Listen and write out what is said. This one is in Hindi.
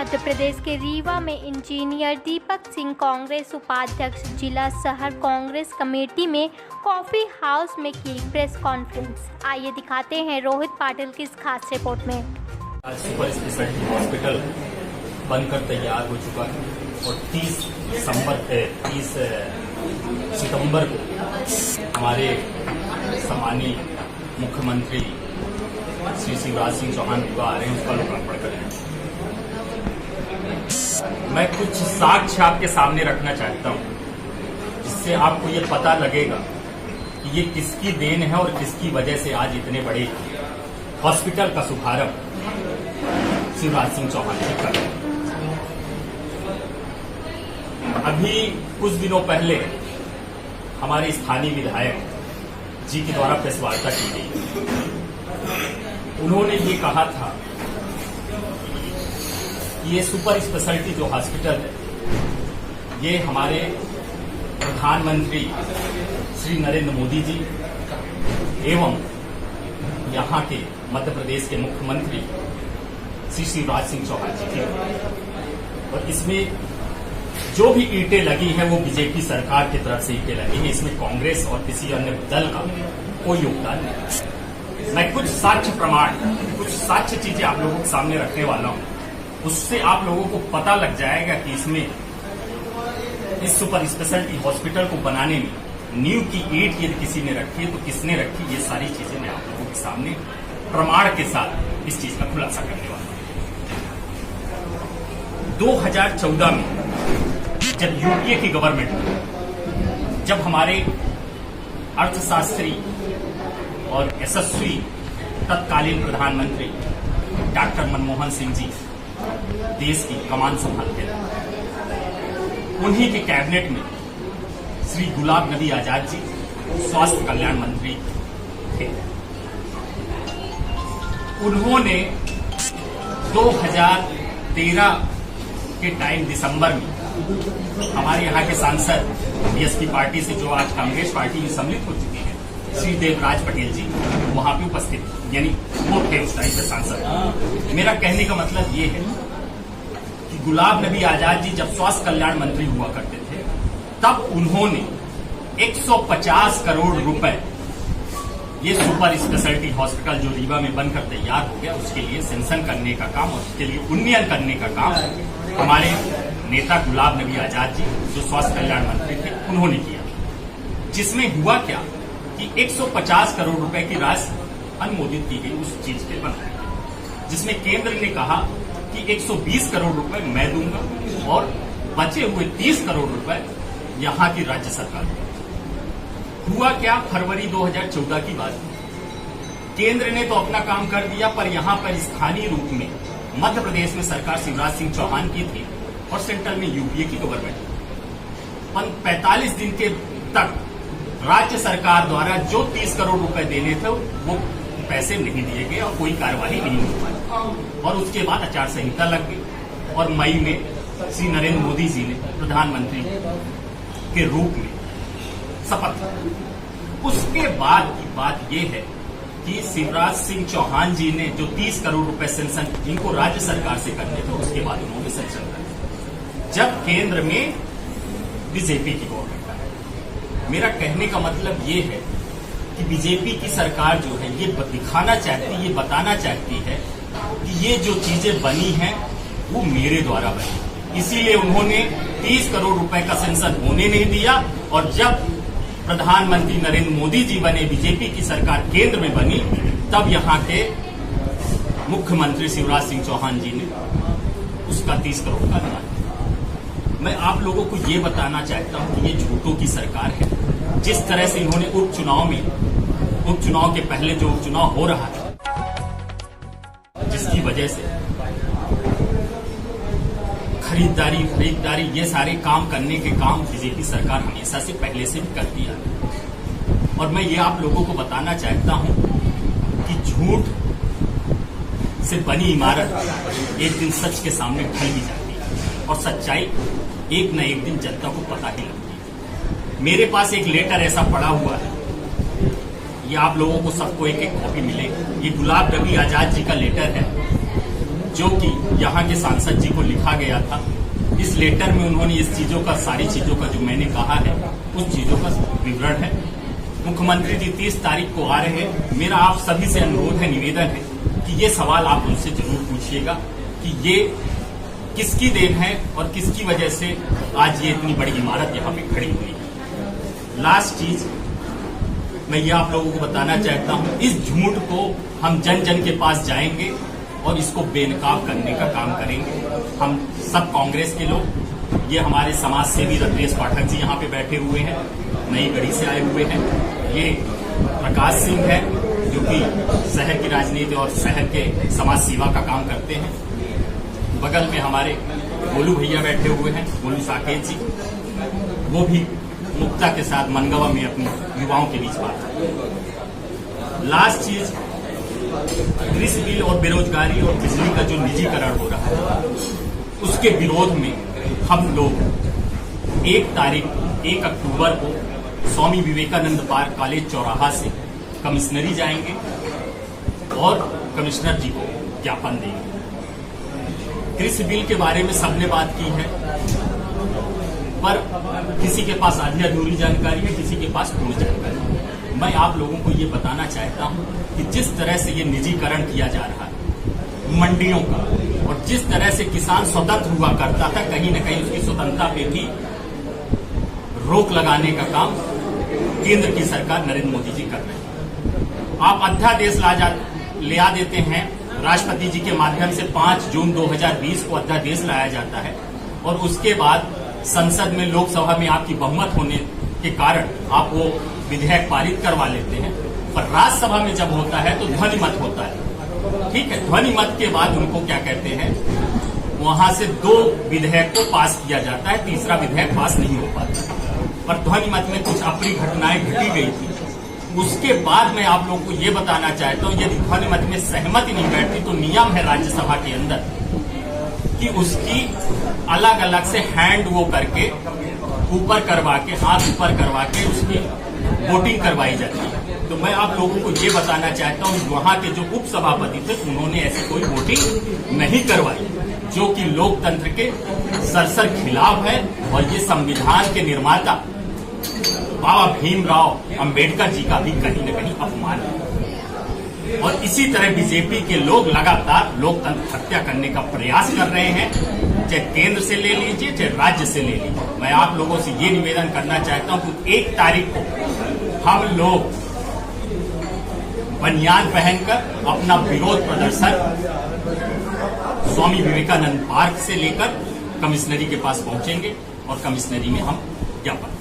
मध्य प्रदेश के रीवा में इंजीनियर दीपक सिंह कांग्रेस उपाध्यक्ष जिला शहर कांग्रेस कमेटी में कॉफी हाउस में की प्रेस कॉन्फ्रेंस। आइए दिखाते हैं रोहित पाटिल की इस खास रिपोर्ट में। सुपर स्पेशलिटी हॉस्पिटल बनकर तैयार हो चुका है और 30 सितंबर को हमारे सम्मानीय मुख्यमंत्री श्री शिवराज सिंह चौहान विभाग आ रहे हैं, उसका लोकार्पण करेंगे। मैं कुछ साक्ष्य आपके सामने रखना चाहता हूं जिससे आपको ये पता लगेगा कि ये किसकी देन है और किसकी वजह से आज इतने बड़े हॉस्पिटल का शुभारंभ शिवराज सिंह चौहान जी कर रहे हैं। अभी कुछ दिनों पहले हमारे स्थानीय विधायक जी के द्वारा प्रेस वार्ता की गई। उन्होंने ये कहा था कि ये सुपर स्पेशलिटी जो हॉस्पिटल है ये हमारे प्रधानमंत्री श्री नरेंद्र मोदी जी एवं यहाँ के मध्य प्रदेश के मुख्यमंत्री श्री शिवराज सिंह चौहान जी की, और इसमें जो भी ईंटें लगी हैं वो बीजेपी सरकार की तरफ से ईंटें लगी हैं। इसमें कांग्रेस और किसी अन्य दल का कोई योगदान नहीं। मैं कुछ साक्ष्य चीजें आप लोगों के सामने रखने वाला हूं, उससे आप लोगों को पता लग जाएगा कि इसमें इस सुपर स्पेशलिटी हॉस्पिटल को बनाने में नींव की ईंट यदि किसी ने रखी है तो किसने रखी, ये सारी चीजें मैं आप लोगों के सामने प्रमाण के साथ इस चीज का खुलासा करने वाला हूं। 2014 में जब यूपीए की गवर्नमेंट, जब हमारे अर्थशास्त्री और यशस्वी तत्कालीन प्रधानमंत्री डॉक्टर मनमोहन सिंह जी देश की कमान संभालते थे, उन्हीं के कैबिनेट में श्री गुलाब नबी आजाद जी स्वास्थ्य कल्याण मंत्री थे। उन्होंने 2013 के टाइम दिसंबर में हमारे यहाँ के सांसद बीएसपी पार्टी से जो आज कांग्रेस पार्टी में सम्मिलित हो चुकी है श्री देवराज पटेल जी वहां पे उपस्थित, यानी वो थे उस टाइम पे सांसद। मेरा कहने का मतलब ये है कि गुलाब नबी आजाद जी जब स्वास्थ्य कल्याण मंत्री हुआ करते थे तब उन्होंने 150 करोड़ रुपए ये सुपर स्पेशलिटी हॉस्पिटल जो रीवा में बनकर तैयार हो गया उसके लिए सेंशन करने का काम और उसके लिए उन्नयन करने का काम हमारे नेता गुलाब नबी आजाद जी जो स्वास्थ्य कल्याण मंत्री थे उन्होंने किया, जिसमें हुआ क्या कि 150 करोड़ रुपए की राशि अनुमोदित की गई उस चीज के बनाने के, जिसमें केंद्र ने कहा कि 120 करोड़ रुपए मैं दूंगा और बचे हुए 30 करोड़ रुपए यहाँ की राज्य सरकार देगी। हुआ क्या, फरवरी 2014 की बात, केंद्र ने तो अपना काम कर दिया, पर यहाँ पर स्थानीय रूप में मध्य प्रदेश में सरकार शिवराज सिंह चौहान की थी और सेंट्रल में यूपीए की गवर्नमेंट। 45 दिन के तक राज्य सरकार द्वारा जो 30 करोड़ रुपए देने थे वो पैसे नहीं दिए गए और कोई कार्यवाही नहीं हो पाई, और उसके बाद आचार संहिता लग गई और मई में श्री नरेंद्र मोदी जी ने प्रधानमंत्री के रूप में शपथ। उसके बाद की बात यह है कि शिवराज सिंह चौहान जी ने जो 30 करोड़ रुपए सेंशन इनको राज्य सरकार से करने थे उसके बाद उन्होंने सेंशन कर दिया जब केंद्र में बीजेपी की गवर्नमेंट है। मेरा कहने का मतलब ये है कि बीजेपी की सरकार जो है ये दिखाना चाहती है, ये बताना चाहती है कि ये जो चीजें बनी हैं वो मेरे द्वारा बनी, इसीलिए उन्होंने 30 करोड़ रुपए का सेंशन होने नहीं दिया। और जब प्रधानमंत्री नरेंद्र मोदी जी बने, बीजेपी की सरकार केंद्र में बनी, तब यहाँ के मुख्यमंत्री शिवराज सिंह चौहान जी ने उसका 30 करोड़ का दिया। मैं आप लोगों को ये बताना चाहता हूं कि ये झूठों की सरकार है। जिस तरह से इन्होंने उपचुनाव के पहले जो उपचुनाव हो रहा है जिसकी वजह से खरीदारी ये सारे काम करने के काम बीजेपी सरकार हमेशा से पहले से भी करती है। और मैं ये आप लोगों को बताना चाहता हूं कि झूठ से बनी इमारत एक दिन सच के सामने ढल भी जाती है और सच्चाई एक न एक दिन जनता को पता ही लगती है। मेरे पास एक लेटर ऐसा पड़ा हुआ है, ये आप लोगों को सबको एक एक कॉपी मिलेगी। ये गुलाब नबी आजाद जी का लेटर है जो कि यहाँ के सांसद जी को लिखा गया था। इस लेटर में उन्होंने इस चीजों का, सारी चीजों का जो मैंने कहा है उस चीजों का विवरण है। मुख्यमंत्री जी 30 तारीख को आ रहे हैं। मेरा आप सभी से अनुरोध है, निवेदन है कि ये सवाल आप उनसे जरूर पूछिएगा कि ये किसकी देन है और किसकी वजह से आज ये इतनी बड़ी इमारत यहाँ पे खड़ी हुई है। लास्ट चीज मैं ये आप लोगों को बताना चाहता हूँ, इस झूठ को हम जन जन के पास जाएंगे और इसको बेनकाब करने का काम करेंगे। हम सब कांग्रेस के लोग, ये हमारे समाज सेवी रत्नेश पाठक जी यहाँ पे बैठे हुए हैं, नई गढ़ी से आए हुए हैं। ये प्रकाश सिंह है जो कि शहर की राजनीति और शहर के समाज सेवा का काम करते हैं। बगल में हमारे गोलू भैया बैठे हुए हैं, गोलू साकेत जी, वो भी मुक्ता के साथ मनगवा में अपने युवाओं के बीच बात है। लास्ट चीज, कृषि बिल और बेरोजगारी और बिजली का जो निजीकरण हो रहा है उसके विरोध में हम लोग 1 अक्टूबर को स्वामी विवेकानंद पार्क कॉलेज चौराहा से कमिश्नरी जाएंगे और कमिश्नर जी को ज्ञापन देंगे। कृषि बिल के बारे में सबने बात की है, पर किसी के पास आधी अधूरी जानकारी है, किसी के पास पूर्ण जानकारी है। मैं आप लोगों को ये बताना चाहता हूं कि जिस तरह से ये निजीकरण किया जा रहा है मंडियों का, और जिस तरह से किसान स्वतंत्र हुआ करता था, कहीं न कहीं उसकी स्वतंत्रता पे भी रोक लगाने का काम केंद्र की सरकार नरेंद्र मोदी जी कर रहे हैं। आप अध्यादेश ले आ देते हैं, राष्ट्रपति जी के माध्यम से 5 जून 2020 को अध्यादेश लाया जाता है और उसके बाद संसद में, लोकसभा में आपकी बहुमत होने के कारण आप वो विधेयक पारित करवा लेते हैं, पर राज्यसभा में जब होता है तो ध्वनि मत होता है। ठीक है, ध्वनि मत के बाद उनको क्या कहते हैं, वहां से 2 विधेयक को पास किया जाता है, तीसरा विधेयक पास नहीं हो पाता। पर ध्वनि मत में कुछ अप्रिय घटनाएं घटी गई थी। उसके बाद मैं आप लोगों को ये बताना चाहता हूं, यदि ध्वनि मत में सहमति नहीं बैठती तो नियम है राज्यसभा के अंदर कि उसकी अलग अलग से हैंड वो करके ऊपर करवा के, हाथ ऊपर करवा के उसकी वोटिंग करवाई जाती है। तो मैं आप लोगों को ये बताना चाहता हूँ, वहां के जो उप सभापति थे उन्होंने ऐसी कोई वोटिंग नहीं करवाई, जो कि लोकतंत्र के सरसर खिलाफ है। और ये संविधान के निर्माता बाबा भीमराव अंबेडकर जी का भी कहीं न कहीं अपमान है। और इसी तरह बीजेपी के लोग लगातार लोकतंत्र हत्या करने का प्रयास कर रहे हैं, चाहे केंद्र से ले लीजिए, चाहे राज्य से ले लीजिए। मैं आप लोगों से ये निवेदन करना चाहता हूं कि 1 तारीख को हम लोग बनियान पहनकर अपना विरोध प्रदर्शन स्वामी विवेकानंद पार्क से लेकर कमिश्नरी के पास पहुंचेंगे और कमिश्नरी में हम ज्ञापन